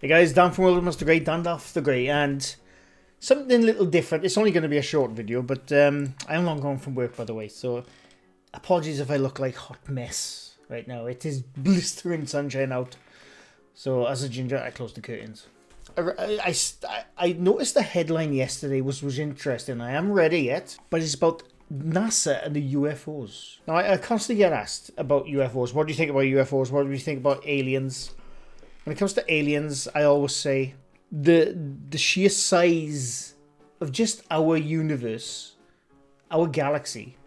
Hey guys, Dan from World Must the Great, Dandalf the Great, and something a little different. It's only going to be a short video, but I am long gone from work, by the way, so apologies if I look like hot mess right now. It is blistering sunshine out, so as a ginger, I closed the curtains. I noticed the headline yesterday was interesting. I haven't read it yet, but it's about NASA and the UFOs. Now, I constantly get asked about UFOs. What do you think about UFOs? What do you think about aliens? When it comes to aliens, I always say the sheer size of just our universe, our galaxy,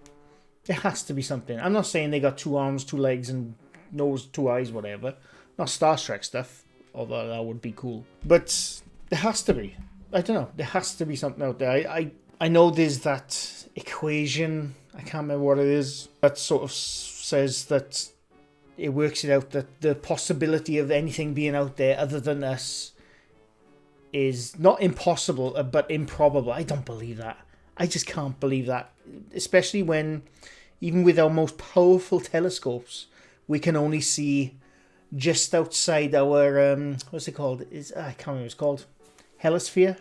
there has to be something. I'm not saying they got 2 arms, 2 legs, and nose, 2 eyes, whatever. Not Star Trek stuff, although that would be cool. But there has to be. I don't know. There has to be something out there. I know there's that equation, I can't remember what it is, that sort of says that it works it out that the possibility of anything being out there other than us is not impossible, but improbable. I don't believe that. I just can't believe that. Especially when, even with our most powerful telescopes, we can only see just outside our, what's it called? I can't remember what it's called. Hemisphere?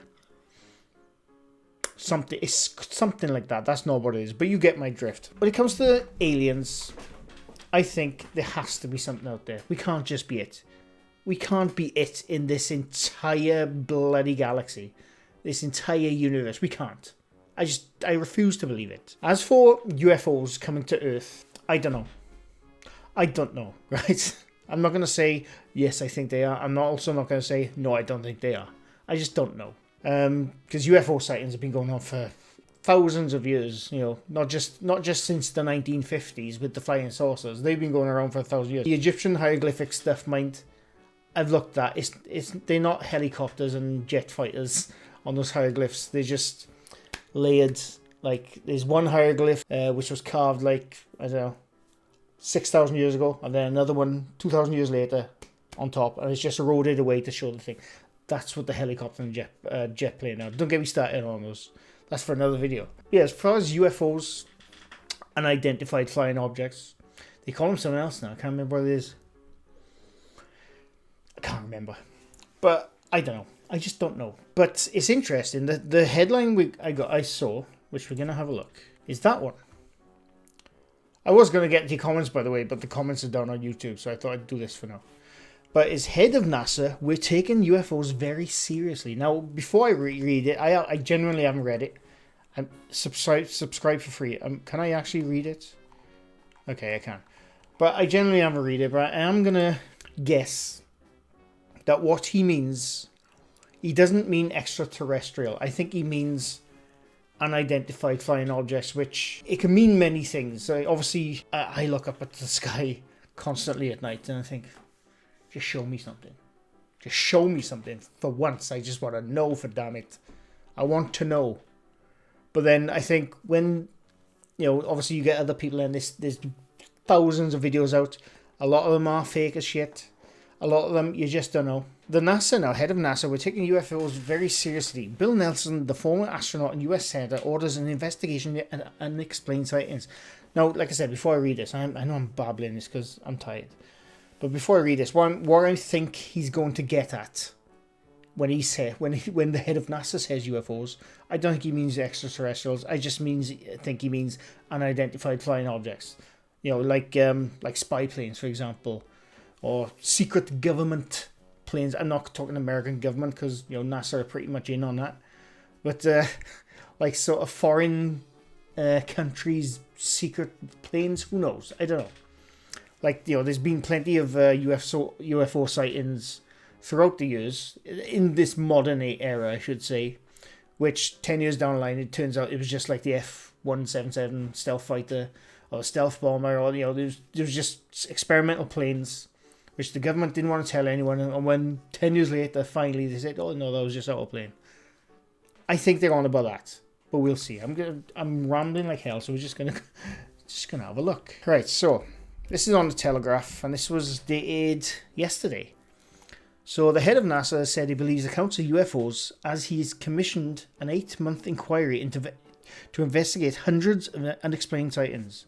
It's something like that. That's not what it is, but you get my drift. When it comes to aliens, I think there has to be something out there. We can't just be it. We can't be it in this entire bloody galaxy. This entire universe. We can't. I refuse to believe it. As for UFOs coming to Earth, I don't know. I don't know, right? I'm not going to say, yes, I think they are. I'm also not going to say, no, I don't think they are. I just don't know. Because UFO sightings have been going on for thousands of years, you know, not just since the 1950s with the flying saucers. They've been going around for 1,000 years. The Egyptian hieroglyphic stuff, mind, I've looked at. They're not helicopters and jet fighters on those hieroglyphs. They're just layered. Like, there's one hieroglyph which was carved, like, I don't know, 6,000 years ago, and then another one 2,000 years later on top, and it's just eroded away to show the thing. That's what the helicopter and jet plane are. Don't get me started on those. That's for another video. Yeah, as far as UFOs, unidentified flying objects, they call them something else now. I can't remember what it is. I can't remember. But I don't know. I just don't know. But it's interesting. The headline I saw, which we're going to have a look, is that one. I was going to get into comments, by the way, but the comments are down on YouTube, so I thought I'd do this for now. But as head of NASA, we're taking UFOs very seriously. Now, before I read it, I genuinely haven't read it. Subscribe for free. Can I actually read it? Okay, I can. But I genuinely haven't read it, but I am going to guess that what he means, he doesn't mean extraterrestrial. I think he means unidentified flying objects, which it can mean many things. Obviously, I look up at the sky constantly at night and I think, just show me something. Just show me something. For once, I just want to know, for damn it. I want to know. But then I think when, you know, obviously you get other people and there's thousands of videos out. A lot of them are fake as shit. A lot of them, you just don't know. The NASA now, head of NASA, we're taking UFOs very seriously. Bill Nelson, the former astronaut and US Senator, orders an investigation and unexplained sightings. Now, like I said, before I read this, I know I'm babbling this because I'm tired. But before I read this, what I think he's going to get at when when the head of NASA says UFOs, I don't think he means extraterrestrials. I think he means unidentified flying objects. You know, like spy planes, for example, or secret government planes. I'm not talking American government because, you know, NASA are pretty much in on that. But like sort of foreign countries' secret planes. Who knows? I don't know. Like, you know, there's been plenty of UFO sightings throughout the years, in this modern era, I should say, which 10 years down the line, it turns out it was just like the F-177 stealth fighter or stealth bomber, or, you know, there was just experimental planes, which the government didn't want to tell anyone, and when 10 years later, finally, they said, oh, no, that was just our plane. I think they're on about that, but we'll see. I'm rambling like hell, so we're just gonna have a look. Right, so this is on the Telegraph, and this was dated yesterday. So the head of NASA said he believes accounts of UFOs as he's commissioned an 8-month inquiry to investigate hundreds of unexplained sightings.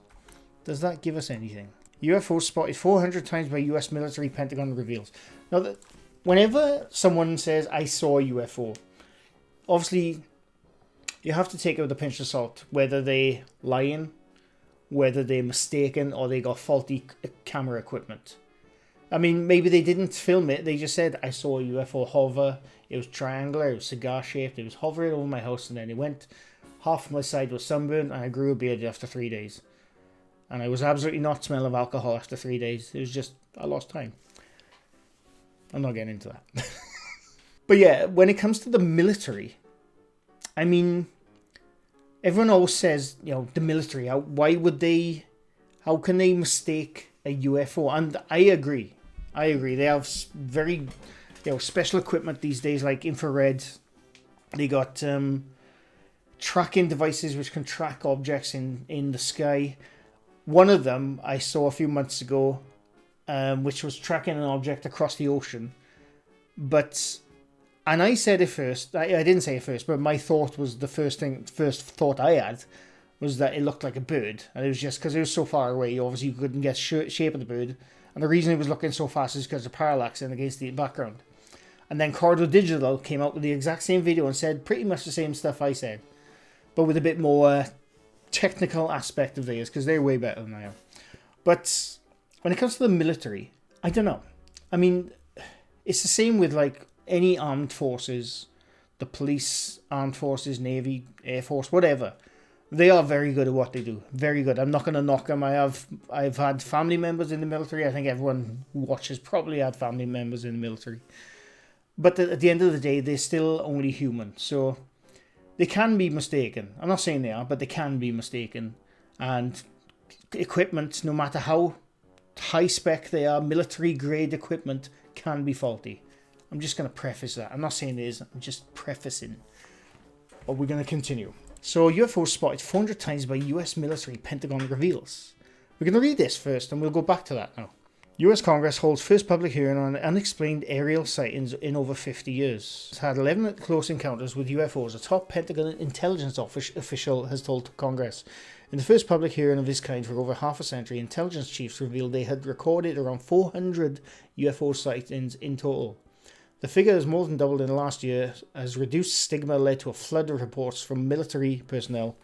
Does that give us anything? UFOs spotted 400 times by US military, Pentagon reveals. Now, whenever someone says, I saw a UFO, obviously you have to take it with a pinch of salt, whether they're lying, whether they're mistaken, or they got faulty camera equipment. I mean, maybe they didn't film it, they just said, I saw a UFO hover, it was triangular, it was cigar shaped, it was hovering over my house, and then it went, half my side was sunburned, and I grew a beard after 3 days. And I was absolutely not smelling of alcohol after 3 days. It was just, I lost time. I'm not getting into that. But yeah, when it comes to the military, I mean, everyone always says, you know, the military, how can they mistake a UFO? And I agree. They have very, special equipment these days, like infrared. They got tracking devices which can track objects in the sky. One of them I saw a few months ago, which was tracking an object across the ocean. And I said it first. I didn't say it first, but my thought was first thought I had was that it looked like a bird, and it was just because it was so far away. Obviously, you couldn't get shape of the bird, and the reason it was looking so fast is because of parallax and against the background. And then Corridor Digital came out with the exact same video and said pretty much the same stuff I said, but with a bit more technical aspect of theirs, because they're way better than I am. But when it comes to the military, I don't know. I mean, it's the same with like any armed forces, the police, armed forces, Navy, Air Force, whatever. They are very good at what they do. Very good. I'm not going to knock them. I've had family members in the military. I think everyone who watches probably had family members in the military. But at the end of the day, they're still only human. So they can be mistaken. I'm not saying they are, but they can be mistaken. And equipment, no matter how high spec they are, military grade equipment can be faulty. I'm just going to preface that. I'm not saying it is. I'm just prefacing. But we're going to continue. So UFO spotted 400 times by US military, Pentagon reveals. We're going to read this first and we'll go back to that now. US Congress holds first public hearing on unexplained aerial sightings in over 50 years. It's had 11 close encounters with UFOs, a top Pentagon intelligence official has told Congress. In the first public hearing of this kind for over half a century, intelligence chiefs revealed they had recorded around 400 UFO sightings in total. The figure has more than doubled in the last year, as reduced stigma led to a flood of reports from military personnel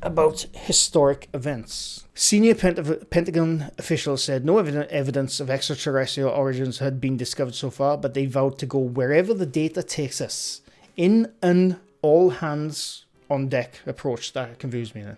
about historic events. Senior Pentagon officials said no evidence of extraterrestrial origins had been discovered so far, but they vowed to go wherever the data takes us, in an all-hands-on-deck approach. That confused me then.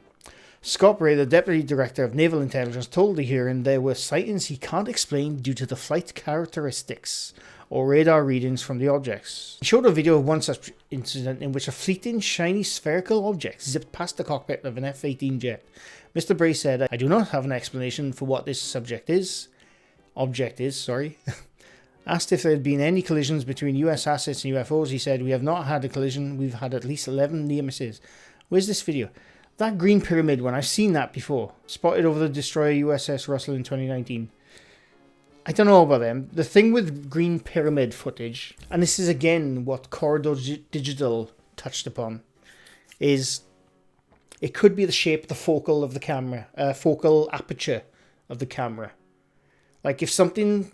Scott Bray, the Deputy Director of Naval Intelligence, told the hearing there were sightings he can't explain due to the flight characteristics or radar readings from the objects. He showed a video of one such incident in which a fleeting, shiny, spherical object zipped past the cockpit of an F-18 jet. Mr. Bray said, I do not have an explanation for what this object is. Asked if there had been any collisions between US assets and UFOs, he said, we have not had a collision, we've had at least 11 near misses. Where's this video? That green pyramid one, I've seen that before. Spotted over the destroyer USS Russell in 2019. I don't know about them. The thing with green pyramid footage, and this is again what Corridor Digital touched upon, is it could be the shape of the focal of the camera, focal aperture of the camera. Like if something's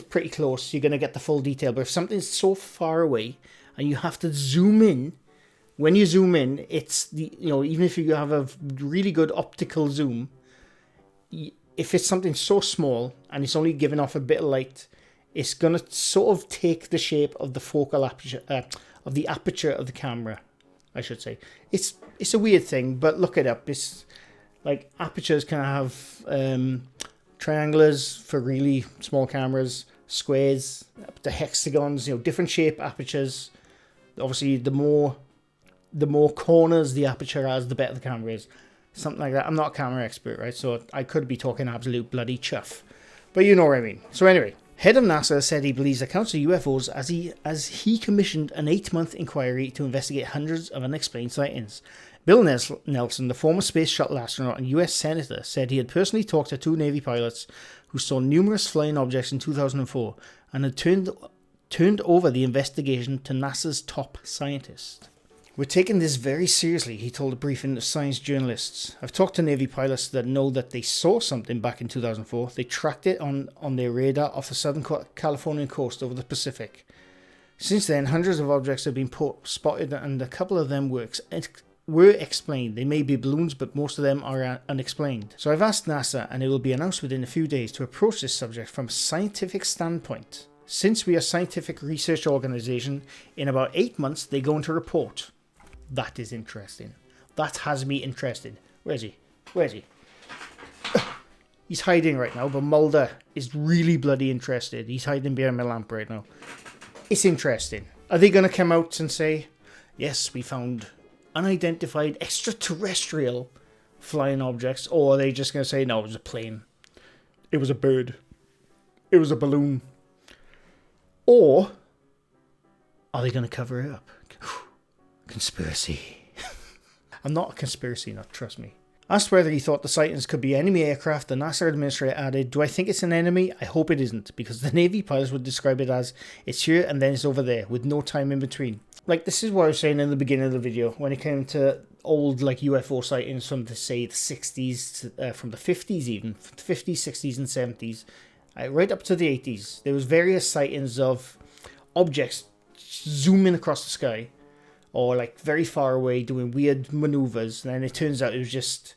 pretty close, you're going to get the full detail. But if something's so far away and you have to zoom in, when you zoom in, it's even if you have a really good optical zoom, if it's something so small and it's only giving off a bit of light, it's going to sort of take the shape of the focal aperture, of the aperture of the camera, I should say. It's a weird thing, but look it up. It's like apertures can have triangulars for really small cameras, squares, up to hexagons, different shape apertures. Obviously, the more corners the aperture has, the better the camera is. Something like that. I'm not a camera expert, right? So I could be talking absolute bloody chuff. But you know what I mean. So anyway, head of NASA said he believes accounts of UFOs as he commissioned an 8-month inquiry to investigate hundreds of unexplained sightings. Bill Nelson, the former space shuttle astronaut and US senator, said he had personally talked to 2 Navy pilots who saw numerous flying objects in 2004 and had turned over the investigation to NASA's top scientist. We're taking this very seriously, he told a briefing of science journalists. I've talked to Navy pilots that know that they saw something back in 2004. They tracked it on their radar off the southern Californian coast over the Pacific. Since then, hundreds of objects have been spotted, and a couple of them were explained. They may be balloons, but most of them are unexplained. So I've asked NASA, and it will be announced within a few days, to approach this subject from a scientific standpoint. Since we are a scientific research organisation, in about 8 months they go into report. That is interesting. That has me interested. Where is he? Where is he? He's hiding right now, but Mulder is really bloody interested. He's hiding behind my lamp right now. It's interesting. Are they going to come out and say, yes, we found unidentified extraterrestrial flying objects? Or are they just going to say, no, it was a plane. It was a bird. It was a balloon. Or are they going to cover it up? Conspiracy. I'm not a conspiracy nut, trust me. Asked whether he thought the sightings could be enemy aircraft, the NASA administrator added, do I think it's an enemy? I hope it isn't, because the Navy pilots would describe it as, it's here and then it's over there, with no time in between. Like, this is what I was saying in the beginning of the video, when it came to old, like, UFO sightings from, say, the 60s, from the 50s even, 50s, 60s and 70s, right up to the 80s. There was various sightings of objects zooming across the sky, or like very far away doing weird maneuvers, and then it turns out it was just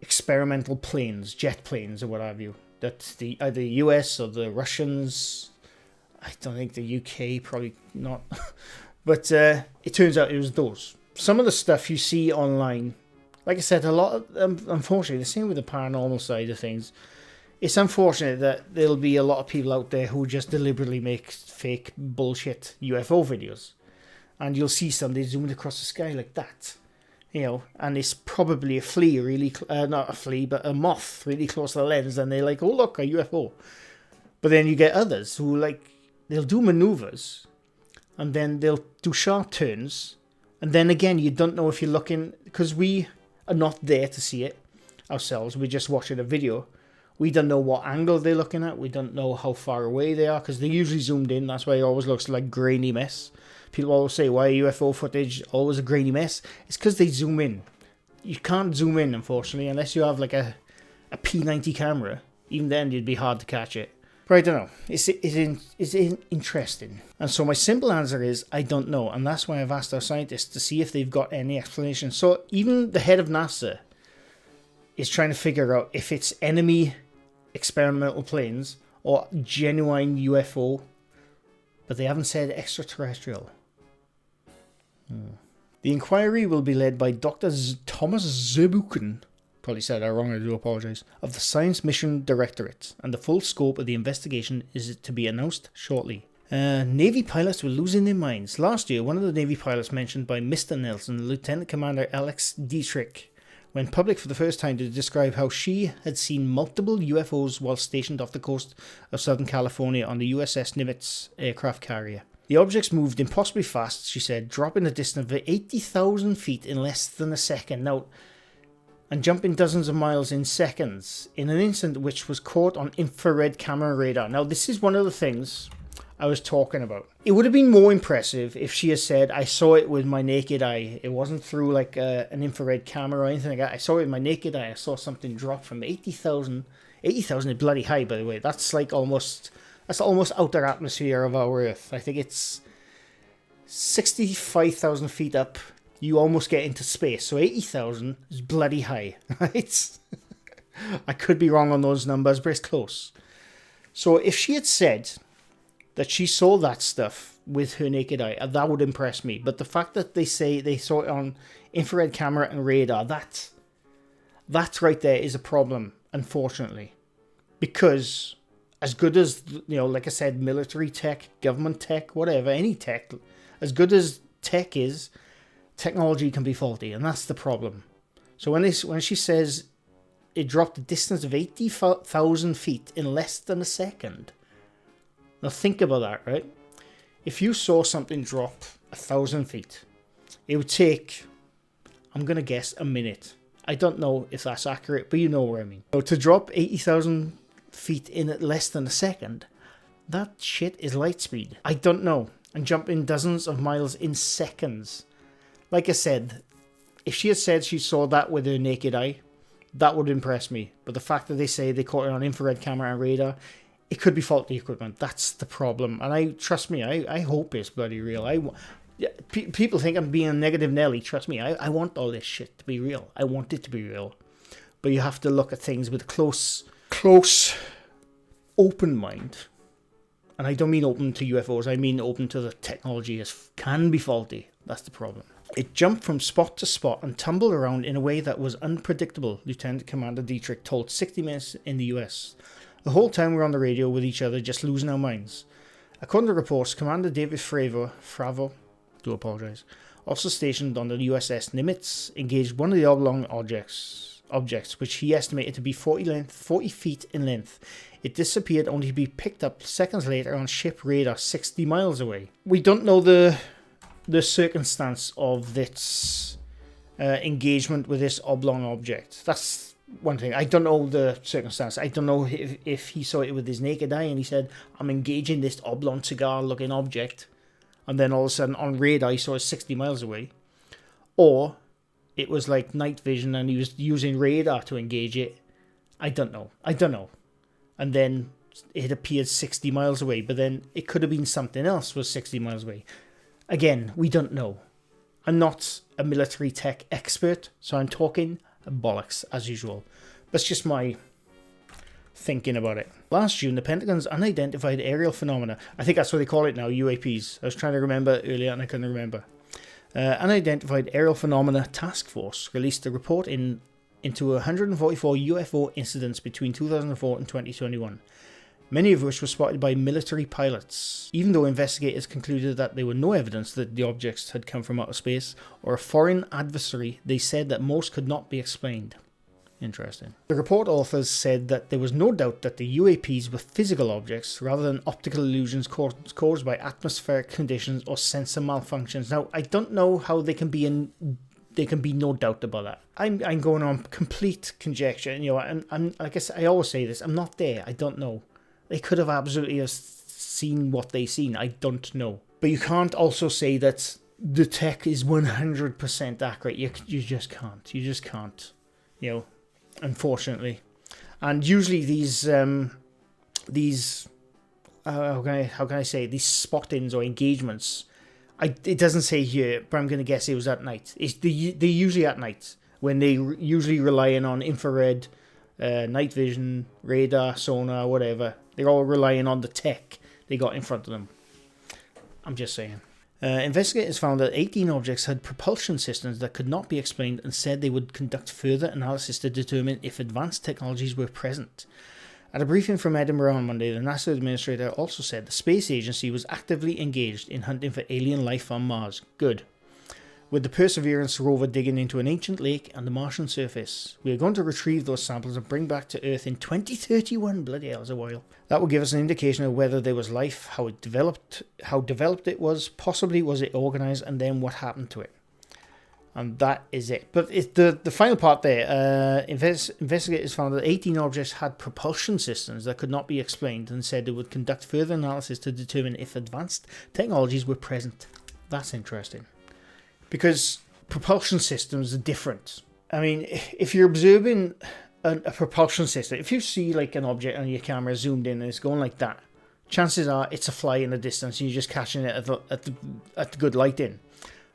experimental planes, jet planes or what have you, that either the US or the Russians, I don't think the UK, probably not, but it turns out it was those. Some of the stuff you see online, like I said, a lot of, unfortunately, the same with the paranormal side of things, it's unfortunate that there'll be a lot of people out there who just deliberately make fake bullshit UFO videos. And you'll see somebody zooming across the sky like that, you know, and it's probably a flea, really, not a flea, but a moth really close to the lens, and they're like, oh, look, a UFO. But then you get others who, like, they'll do maneuvers, and then they'll do sharp turns, and then again, you don't know if you're looking, because we are not there to see it ourselves, we're just watching a video. We don't know what angle they're looking at, we don't know how far away they are, because they're usually zoomed in, that's why it always looks like grainy mess. People always say, why UFO footage always a grainy mess? It's because they zoom in. You can't zoom in, unfortunately, unless you have like a P90 camera. Even then, it'd be hard to catch it. But I don't know. It's interesting. And so my simple answer is, I don't know. And that's why I've asked our scientists to see if they've got any explanation. So even the head of NASA is trying to figure out if it's enemy experimental planes or genuine UFO. But they haven't said extraterrestrial. The inquiry will be led by Dr. Thomas Zurbuchen, probably said that wrong, I do apologise, of the Science Mission Directorate, and the full scope of the investigation is to be announced shortly. Navy pilots were losing their minds. Last year, one of the Navy pilots mentioned by Mr. Nelson, Lieutenant Commander Alex Dietrich, went public for the first time to describe how she had seen multiple UFOs while stationed off the coast of Southern California on the USS Nimitz aircraft carrier. The objects moved impossibly fast, she said, dropping a distance of 80,000 feet in less than a second. Now, and jumping dozens of miles in seconds, in an instant which was caught on infrared camera radar. Now, this is one of the things I was talking about. It would have been more impressive if she had said, I saw it with my naked eye. It wasn't through like an infrared camera or anything like that. I saw it with my naked eye. I saw something drop from 80,000. 80,000 is bloody high, by the way. That's like almost outer atmosphere of our Earth. I think it's 65,000 feet up. You almost get into space. So 80,000 is bloody high, right? I could be wrong on those numbers, but it's close. So if she had said that she saw that stuff with her naked eye, that would impress me. But the fact that they say they saw it on infrared camera and radar, that right there is a problem, unfortunately. Because as good as, you know, like I said, military tech, government tech, whatever, any tech, as good as tech is, technology can be faulty, and that's the problem. So when she says it dropped a distance of 80,000 feet in less than a second, now think about that, right? If you saw something drop 1,000 feet, it would take, I'm going to guess, a minute. I don't know if that's accurate, but you know what I mean. So to drop 80,000 feet in less than a second, that shit is light speed. I don't know. And jumping dozens of miles in seconds. Like I said, if she had said she saw that with her naked eye, that would impress me. But the fact that they say they caught it on infrared camera and radar, it could be faulty equipment. That's the problem. And trust me, I hope it's bloody real. People think I'm being a negative Nelly. Trust me, I want all this shit to be real. I want it to be real. But you have to look at things with a close, open mind. And I don't mean open to UFOs. I mean open to the technology as can be faulty. That's the problem. It jumped from spot to spot and tumbled around in a way that was unpredictable, Lieutenant Commander Dietrich told 60 Minutes in the US. The whole time we were on the radio with each other, just losing our minds. According to reports, Commander David Fravor, do apologise, also stationed on the USS Nimitz, engaged one of the oblong objects, which he estimated to be 40 feet in length. It disappeared only to be picked up seconds later on ship radar 60 miles away. We don't know the circumstance of its engagement with this oblong object. That's one thing. I don't know the circumstance. I don't know if he saw it with his naked eye and he said, I'm engaging this oblong cigar looking object, and then all of a sudden on radar he saw it 60 miles away. Or it was like night vision and he was using radar to engage it. I don't know. And then it appeared 60 miles away, but then it could have been something else was 60 miles away. Again, we don't know. I'm not a military tech expert, so I'm talking bollocks as usual. That's just my thinking about it. Last June, the Pentagon's unidentified aerial phenomena, I think that's what they call it now, UAPs. I was trying to remember earlier and I couldn't remember. Unidentified Aerial Phenomena Task Force released a report into 144 UFO incidents between 2004 and 2021. Many of which were spotted by military pilots, even though investigators concluded that there were no evidence that the objects had come from outer space or a foreign adversary. They said that most could not be explained. Interesting. The report authors said that there was no doubt that the UAPs were physical objects rather than optical illusions caused by atmospheric conditions or sensor malfunctions. Now, I don't know how there can be no doubt about that. I'm going on complete conjecture, and I'm like I always say this, I'm not there. I don't know. They could have absolutely seen what they seen. I don't know. But you can't also say that the tech is 100% accurate. You just can't. You just can't. Unfortunately. And usually these how can I say, these spottings or engagements, it doesn't say here, but I'm going to guess it was at night. They're usually at night when they usually relying on infrared, night vision, radar, sonar, whatever. They're all relying on the tech they got in front of them. I'm just saying. Investigators found that 18 objects had propulsion systems that could not be explained and said they would conduct further analysis to determine if advanced technologies were present. At a briefing from Edinburgh on Monday, the NASA administrator also said the space agency was actively engaged in hunting for alien life on Mars. Good. With the Perseverance rover digging into an ancient lake and the Martian surface. We are going to retrieve those samples and bring back to Earth in 2031. Bloody hell, it's a while. That will give us an indication of whether there was life, how developed it was, possibly was it organised, and then what happened to it. And that is it. But the final part there, investigators found that 18 objects had propulsion systems that could not be explained and said they would conduct further analysis to determine if advanced technologies were present. That's interesting. Because propulsion systems are different. I mean, if you're observing a propulsion system, if you see like an object on your camera zoomed in and it's going like that, chances are it's a fly in the distance and you're just catching it at the good lighting.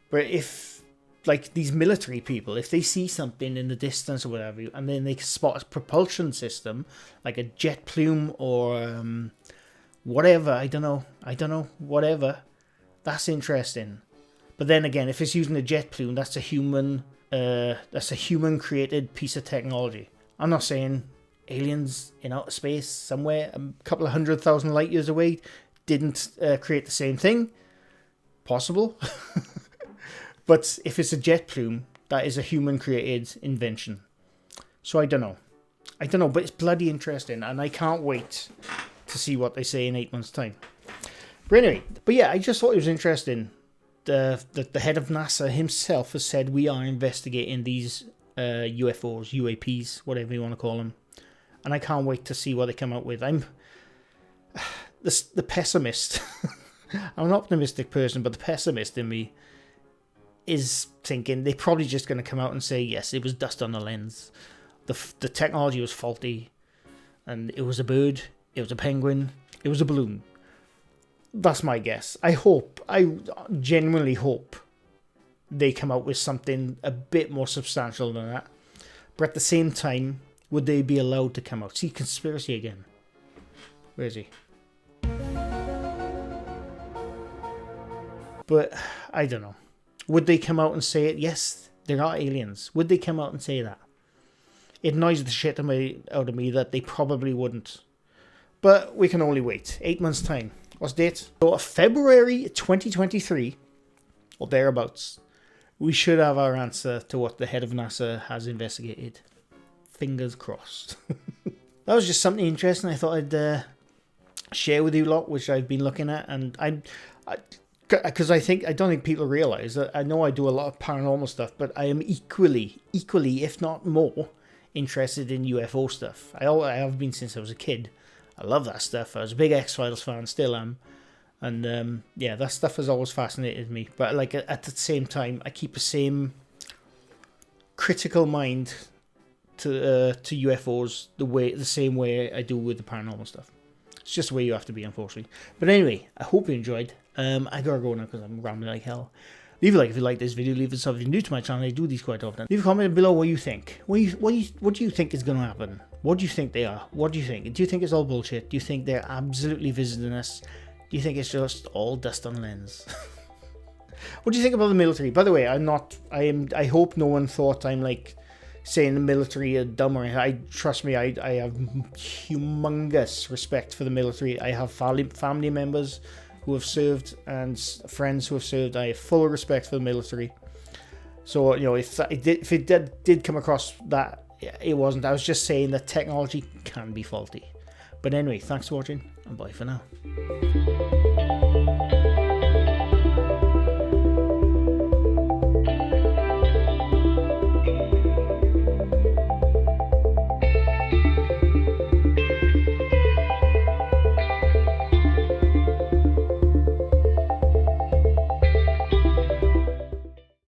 But if, like these military people, if they see something in the distance or whatever, and then they spot a propulsion system, like a jet plume or whatever, I don't know, whatever, that's interesting. But then again, if it's using a jet plume, that's a human created piece of technology. I'm not saying aliens in outer space somewhere a couple of 100,000 light years away didn't create the same thing. Possible. But if it's a jet plume, that is a human created invention. So I don't know, but it's bloody interesting, and I can't wait to see what they say in 8 months' time. But anyway, I just thought it was interesting. The head of NASA himself has said we are investigating these UFOs, UAPs, whatever you want to call them, and I can't wait to see what they come out with. I'm the pessimist. I'm an optimistic person, but the pessimist in me is thinking they're probably just going to come out and say, yes, it was dust on the lens. The technology was faulty, and it was a bird, it was a penguin, it was a balloon. That's my guess. I genuinely hope they come out with something a bit more substantial than that. But at the same time, would they be allowed to come out? See, conspiracy again. Where is he? But I don't know. Would they come out and say it? Yes, there are aliens. Would they come out and say that? It annoys the shit out of me that they probably wouldn't. But we can only wait. 8 months' time. What's the date? So February 2023, or thereabouts, we should have our answer to what the head of NASA has investigated. Fingers crossed. That was just something interesting I thought I'd share with you lot, which I've been looking at. And because I don't think people realise that I know I do a lot of paranormal stuff, but I am equally, if not more, interested in UFO stuff. I have been since I was a kid. I love that stuff. I was a big X-Files fan, still am. And yeah, that stuff has always fascinated me. But like at the same time, I keep the same critical mind to UFOs the same way I do with the paranormal stuff. It's just the way you have to be, unfortunately. But anyway, I hope you enjoyed. I gotta go now because I'm rambling like hell. Leave a like if you like this video. Leave a sub if you're new to my channel. I do these quite often. Leave a comment below what you think. What do you think is going to happen? What do you think they are? What do you think? Do you think it's all bullshit? Do you think they're absolutely visiting us? Do you think it's just all dust on lens? What do you think about the military? By the way, I hope no one thought I'm like saying the military are dumb or anything. Trust me, I have humongous respect for the military. I have family members who have served and friends who have served. I have full respect for the military. So, you know, if it did come across that it wasn't, I was just saying that technology can be faulty. But anyway, thanks for watching and bye for now.